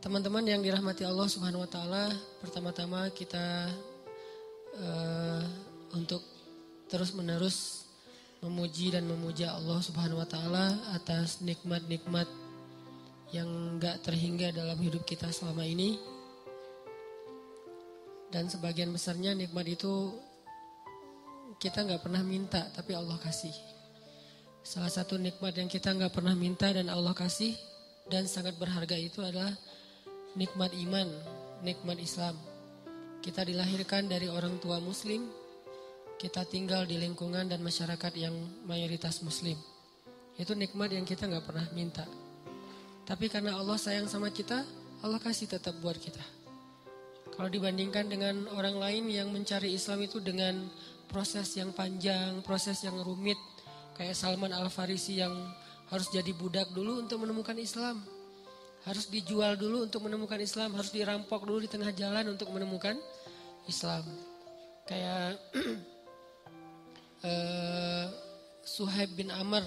Teman-teman yang dirahmati Allah Subhanahu wa taala, pertama-tama kita untuk terus-menerus memuji dan memuja Allah Subhanahu wa taala atas nikmat-nikmat yang enggak terhingga dalam hidup kita selama ini. Dan sebagian besarnya nikmat itu kita enggak pernah minta, tapi Allah kasih. Salah satu nikmat yang kita enggak pernah minta dan Allah kasih dan sangat berharga itu adalah nikmat iman, nikmat Islam. Kita dilahirkan dari orang tua muslim, kita tinggal di lingkungan dan masyarakat yang mayoritas muslim. Itu nikmat yang kita gak pernah minta. Tapi karena Allah sayang sama kita, Allah kasih tetap buat kita. Kalau dibandingkan dengan orang lain yang mencari Islam itu dengan proses yang panjang, proses yang rumit, kayak Salman Al-Farisi yang harus jadi budak dulu untuk menemukan Islam. Harus dijual dulu untuk menemukan Islam. Harus dirampok dulu di tengah jalan untuk menemukan Islam. Kayak Suhaib bin Amr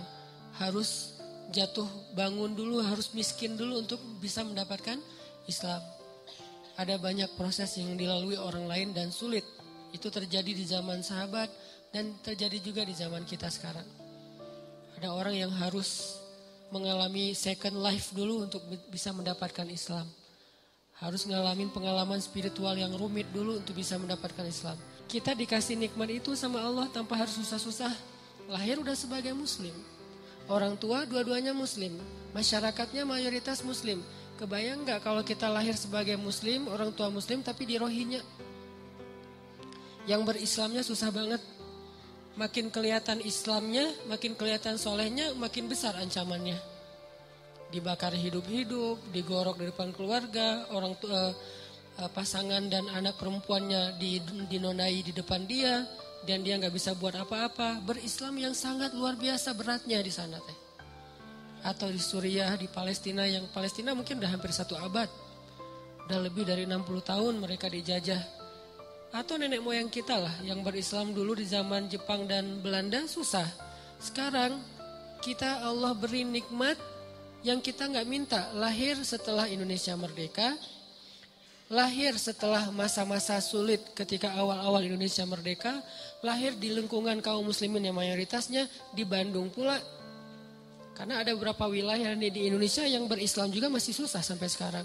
harus jatuh bangun dulu, harus miskin dulu untuk bisa mendapatkan Islam. Ada banyak proses yang dilalui orang lain dan sulit. Itu terjadi di zaman sahabat dan terjadi juga di zaman kita sekarang. Ada orang yang harus mengalami second life dulu untuk bisa mendapatkan Islam. Harus ngalamin pengalaman spiritual yang rumit dulu untuk bisa mendapatkan Islam. Kita dikasih nikmat itu sama Allah tanpa harus susah-susah. Lahir udah sebagai muslim. Orang tua dua-duanya muslim. Masyarakatnya mayoritas muslim. Kebayang gak kalau kita lahir sebagai muslim, orang tua muslim tapi di Rohingya? Yang berislamnya susah banget. Makin kelihatan Islamnya, makin kelihatan solehnya, makin besar ancamannya. Dibakar hidup-hidup, digorok di depan keluarga, orang tua, pasangan dan anak perempuannya dinonai di depan dia, dan dia nggak bisa buat apa-apa. Berislam yang sangat luar biasa beratnya di sana teh. Atau di Suriah, di Palestina, yang Palestina mungkin udah hampir 1 abad, udah lebih dari 60 tahun mereka dijajah. Atau nenek moyang kita lah yang berislam dulu di zaman Jepang dan Belanda susah. Sekarang kita Allah beri nikmat yang kita gak minta. Lahir setelah Indonesia merdeka. Lahir setelah masa-masa sulit ketika awal-awal Indonesia merdeka. Lahir di lingkungan kaum muslimin yang mayoritasnya di Bandung pula. Karena ada beberapa wilayah di Indonesia yang berislam juga masih susah sampai sekarang.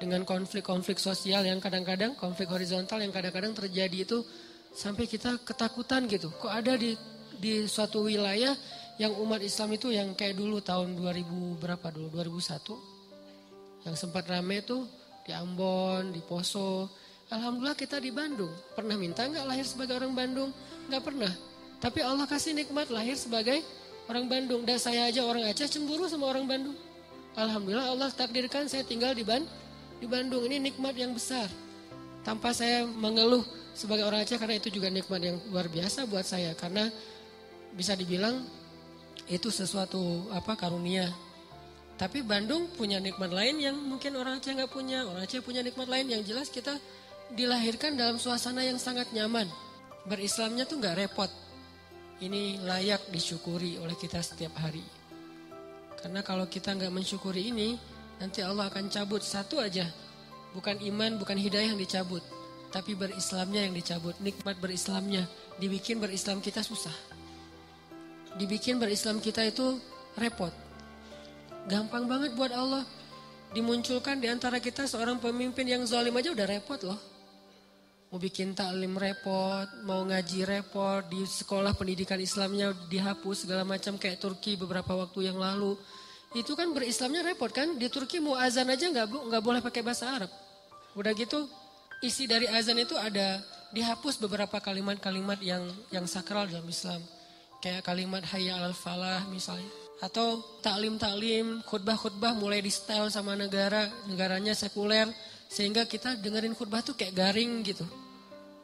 Dengan konflik-konflik sosial yang kadang-kadang, konflik horizontal yang kadang-kadang terjadi itu sampai kita ketakutan gitu. Kok ada di suatu wilayah yang umat Islam itu yang kayak dulu tahun 2000 berapa dulu, 2001. Yang sempat rame tuh di Ambon, di Poso. Alhamdulillah kita di Bandung. Pernah minta gak lahir sebagai orang Bandung? Gak pernah. Tapi Allah kasih nikmat lahir sebagai orang Bandung. Dan saya aja orang Aceh cemburu sama orang Bandung. Alhamdulillah Allah takdirkan saya tinggal di Bandung. Ini nikmat yang besar. Tanpa saya mengeluh sebagai orang Aceh, karena itu juga nikmat yang luar biasa buat saya. Karena bisa dibilang itu sesuatu karunia. Tapi Bandung punya nikmat lain yang mungkin orang Aceh gak punya. Orang Aceh punya nikmat lain yang jelas kita dilahirkan dalam suasana yang sangat nyaman. Berislamnya tuh gak repot. Ini layak disyukuri oleh kita setiap hari. Karena kalau kita gak mensyukuri ini, nanti Allah akan cabut satu aja. Bukan iman, bukan hidayah yang dicabut. Tapi berislamnya yang dicabut. Nikmat berislamnya. Dibikin berislam kita susah. Dibikin berislam kita itu repot. Gampang banget buat Allah. Dimunculkan di antara kita seorang pemimpin yang zalim aja udah repot loh. Mau bikin taklim repot. Mau ngaji repot. Di sekolah pendidikan Islamnya dihapus segala macam kayak Turki beberapa waktu yang lalu. Itu kan berislamnya repot kan. Di Turki mau azan aja gak boleh pakai bahasa Arab. Udah gitu isi dari azan itu ada dihapus beberapa kalimat-kalimat yang sakral dalam Islam. Kayak kalimat hayya alal falah misalnya. Atau taklim-taklim, khutbah-khutbah mulai di style sama negaranya sekuler. Sehingga kita dengerin khutbah tuh kayak garing gitu.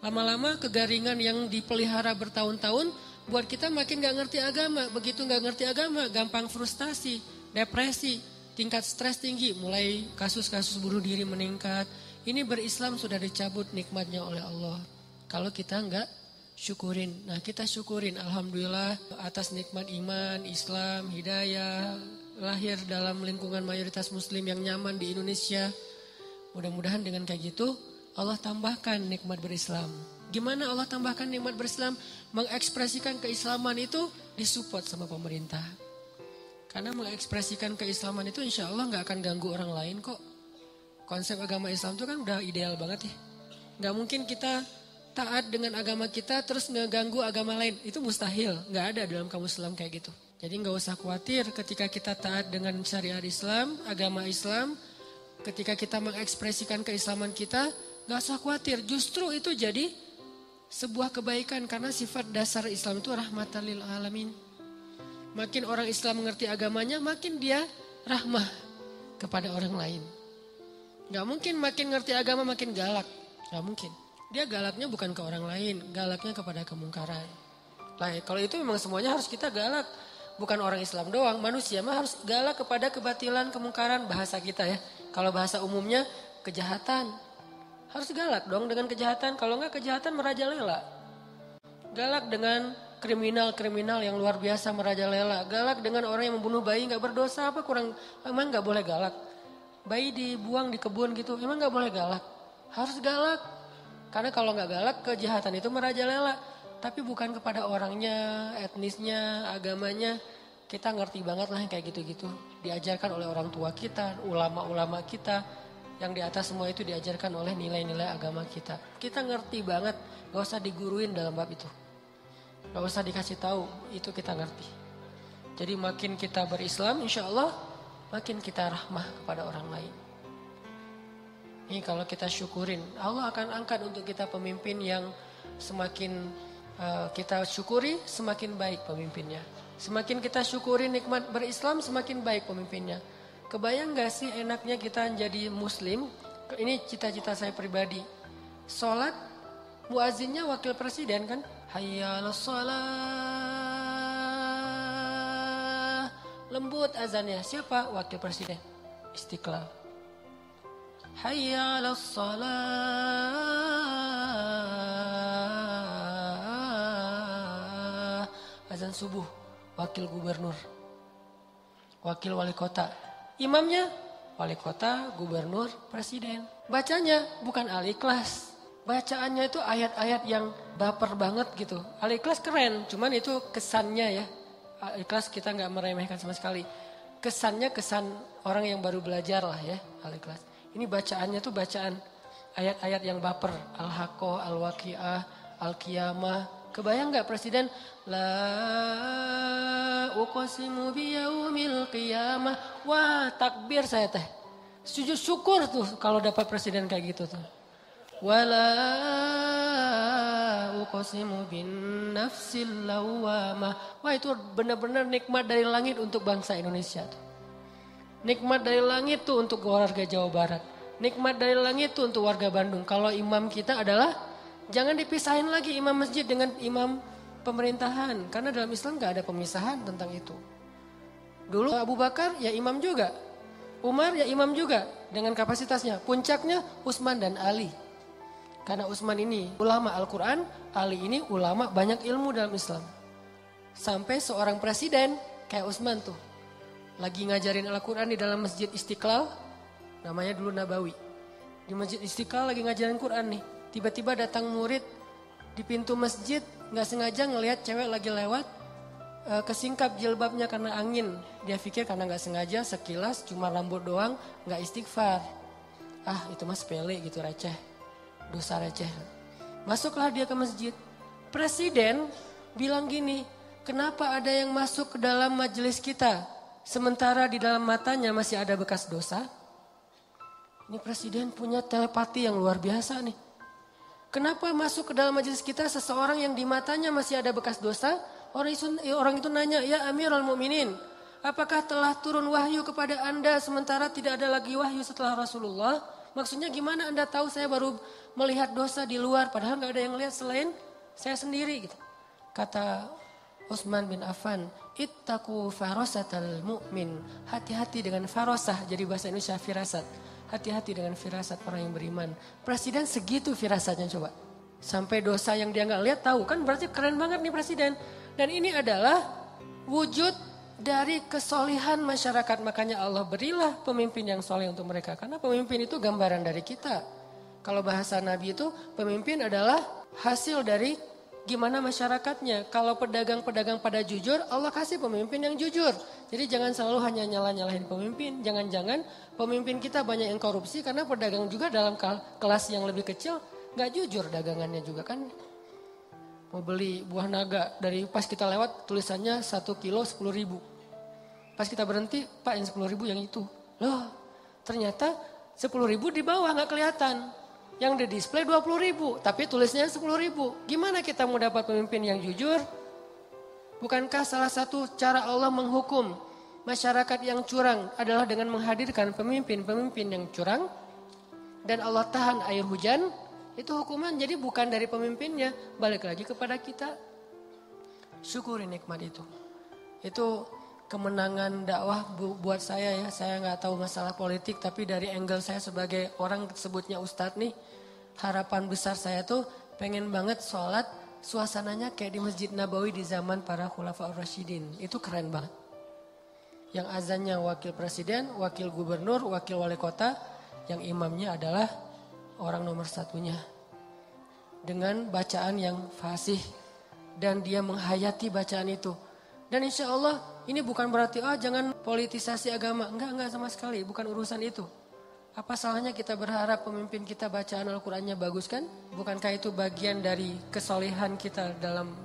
Lama-lama kegaringan yang dipelihara bertahun-tahun buat kita makin gak ngerti agama. Begitu gak ngerti agama gampang frustasi, depresi, tingkat stres tinggi, mulai kasus-kasus bunuh diri meningkat. Ini berislam sudah dicabut nikmatnya oleh Allah. Kalau kita enggak syukurin. Nah kita syukurin, alhamdulillah atas nikmat iman, Islam, hidayah, lahir dalam lingkungan mayoritas muslim yang nyaman di Indonesia. Mudah-mudahan dengan kayak gitu Allah tambahkan nikmat berislam. Gimana Allah tambahkan nikmat berislam? Mengekspresikan keislaman itu disupport sama pemerintah. Karena mengekspresikan keislaman itu insya Allah gak akan ganggu orang lain kok. Konsep agama Islam itu kan udah ideal banget ya. Gak mungkin kita taat dengan agama kita terus ngeganggu agama lain. Itu mustahil, gak ada dalam kamus Islam kayak gitu. Jadi gak usah khawatir ketika kita taat dengan syariat Islam, agama Islam. Ketika kita mengekspresikan keislaman kita, gak usah khawatir. Justru itu jadi sebuah kebaikan karena sifat dasar Islam itu rahmatan lil alamin. Makin orang Islam mengerti agamanya, makin dia rahmah kepada orang lain. Gak mungkin makin ngerti agama makin galak. Gak mungkin. Dia galaknya bukan ke orang lain, galaknya kepada kemungkaran. Nah, kalau itu memang semuanya harus kita galak. Bukan orang Islam doang, manusia mah harus galak kepada kebatilan, kemungkaran, bahasa kita ya. Kalau bahasa umumnya kejahatan. Harus galak dong dengan kejahatan, kalau enggak kejahatan merajalela. Galak dengan kriminal-kriminal yang luar biasa merajalela. Galak dengan orang yang membunuh bayi enggak berdosa, apa kurang, emang enggak boleh galak. Bayi dibuang di kebun gitu, emang enggak boleh galak. Harus galak. Karena kalau enggak galak, kejahatan itu merajalela. Tapi bukan kepada orangnya, etnisnya, agamanya. Kita ngerti banget lah yang kayak gitu-gitu. Diajarkan oleh orang tua kita, ulama-ulama kita. Yang di atas semua itu diajarkan oleh nilai-nilai agama kita. Kita ngerti banget, gak usah diguruin dalam bab itu. Gak usah dikasih tahu, itu kita ngerti. Jadi makin kita berislam, insya Allah makin kita rahmah kepada orang lain. Ini kalau kita syukurin, Allah akan angkat untuk kita pemimpin yang semakin kita syukuri, semakin baik pemimpinnya. Semakin kita syukuri nikmat berislam, semakin baik pemimpinnya. Kebayang gak sih enaknya kita jadi muslim? Ini cita-cita saya pribadi. Sholat, muazzinnya wakil presiden kan? Hayya 'alas shalah. Lembut azannya. Siapa? Wakil presiden. Istiqlal. Hayya 'alas shalah. Azan subuh. Wakil gubernur. Wakil wali kota. Imamnya wali kota, gubernur, presiden. Bacanya bukan Al-Ikhlas. Bacaannya itu ayat-ayat yang baper banget gitu. Al-Ikhlas keren, cuman itu kesannya ya. Al-Ikhlas kita nggak meremehkan sama sekali. Kesannya kesan orang yang baru belajar lah ya, Al-Ikhlas. Ini bacaannya tuh bacaan ayat-ayat yang baper. Al-Haqqah, Al-Waqi'ah, Al-Qiyamah. Kebayang nggak presiden? La uqsimu biyaumil qiyamah. Wah, takbir saya teh. Sujud syukur tuh kalau dapat presiden kayak gitu tuh. Wala uqsimu bin nafsil lawamah. Wah, itu benar-benar nikmat dari langit untuk bangsa Indonesia tuh. Nikmat dari langit tuh untuk warga Jawa Barat. Nikmat dari langit tuh untuk warga Bandung. Kalau imam kita adalah jangan dipisahin lagi imam masjid dengan imam pemerintahan. Karena dalam Islam gak ada pemisahan tentang itu. Dulu Abu Bakar ya imam juga. Umar ya imam juga dengan kapasitasnya. Puncaknya Utsman dan Ali. Karena Utsman ini ulama Al-Quran, Ali ini ulama banyak ilmu dalam Islam. Sampai seorang presiden kayak Utsman tuh. Lagi ngajarin Al-Quran di dalam Masjid Istiqlal. Namanya dulu Nabawi. Di Masjid Istiqlal lagi ngajarin Quran nih. Tiba-tiba datang murid di pintu masjid, gak sengaja ngelihat cewek lagi lewat, kesingkap jilbabnya karena angin. Dia pikir karena gak sengaja, sekilas cuma rambut doang, gak istighfar. Ah itu mah sepele gitu, receh, dosa receh. Masuklah dia ke masjid. Presiden bilang gini, kenapa ada yang masuk ke dalam majelis kita, sementara di dalam matanya masih ada bekas dosa? Ini presiden punya telepati yang luar biasa nih. Kenapa masuk ke dalam majelis kita seseorang yang di matanya masih ada bekas dosa? Orang itu nanya, ya Amirul Mukminin, apakah telah turun wahyu kepada anda sementara tidak ada lagi wahyu setelah Rasulullah? Maksudnya gimana anda tahu saya baru melihat dosa di luar padahal gak ada yang lihat selain saya sendiri gitu. Kata Utsman bin Affan, ittaqu farasatal mu'min. Hati-hati dengan farasah, jadi bahasa Indonesia firasat. Hati-hati dengan firasat orang yang beriman. Presiden segitu firasatnya coba. Sampai dosa yang dia gak lihat tahu kan berarti keren banget nih presiden. Dan ini adalah wujud dari kesolihan masyarakat. Makanya Allah berilah pemimpin yang soleh untuk mereka. Karena pemimpin itu gambaran dari kita. Kalau bahasa Nabi itu pemimpin adalah hasil dari gimana masyarakatnya. Kalau pedagang-pedagang pada jujur, Allah kasih pemimpin yang jujur. Jadi jangan selalu hanya nyalahin pemimpin. Jangan-jangan pemimpin kita banyak yang korupsi karena pedagang juga dalam kelas yang lebih kecil gak jujur dagangannya juga kan. Mau beli buah naga dari pas kita lewat tulisannya 1 kilo 10.000. Pas kita berhenti, Pak yang 10.000 yang itu. Loh ternyata 10.000 di bawah gak kelihatan. Yang di display 20.000 tapi tulisnya 10.000. Gimana kita mau dapat pemimpin yang jujur? Bukankah salah satu cara Allah menghukum masyarakat yang curang adalah dengan menghadirkan pemimpin-pemimpin yang curang? Dan Allah tahan air hujan? Itu hukuman, jadi bukan dari pemimpinnya, balik lagi kepada kita. Syukuri nikmat itu. Itu kemenangan dakwah buat saya ya. Saya nggak tahu masalah politik, tapi dari angle saya sebagai orang sebutnya ustadz nih, harapan besar saya tuh pengen banget sholat suasananya kayak di Masjid Nabawi di zaman para Khulafaur Rasyidin. Itu keren banget. Yang azannya wakil presiden, wakil gubernur, wakil wali kota, yang imamnya adalah orang nomor satunya. Dengan bacaan yang fasih. Dan dia menghayati bacaan itu. Dan insya Allah ini bukan berarti jangan politisasi agama. Enggak sama sekali. Bukan urusan itu. Apa salahnya kita berharap pemimpin kita bacaan Al-Qurannya bagus kan? Bukankah itu bagian dari kesolehan kita dalam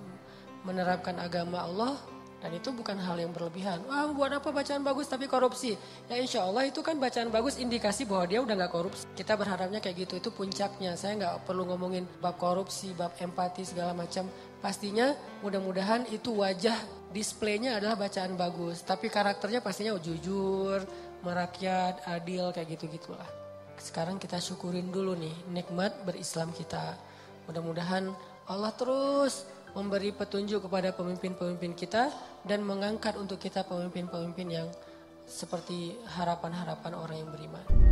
menerapkan agama Allah? Dan itu bukan hal yang berlebihan. Buat apa bacaan bagus tapi korupsi? Ya insya Allah itu kan bacaan bagus indikasi bahwa dia udah gak korupsi. Kita berharapnya kayak gitu, itu puncaknya. Saya gak perlu ngomongin bab korupsi, bab empati segala macam. Pastinya mudah-mudahan itu wajah displaynya adalah bacaan bagus. Tapi karakternya pastinya jujur, merakyat, adil kayak gitu-gitulah. Sekarang kita syukurin dulu nih nikmat berislam kita. Mudah-mudahan Allah terus memberi petunjuk kepada pemimpin-pemimpin kita dan mengangkat untuk kita pemimpin-pemimpin yang seperti harapan-harapan orang yang beriman.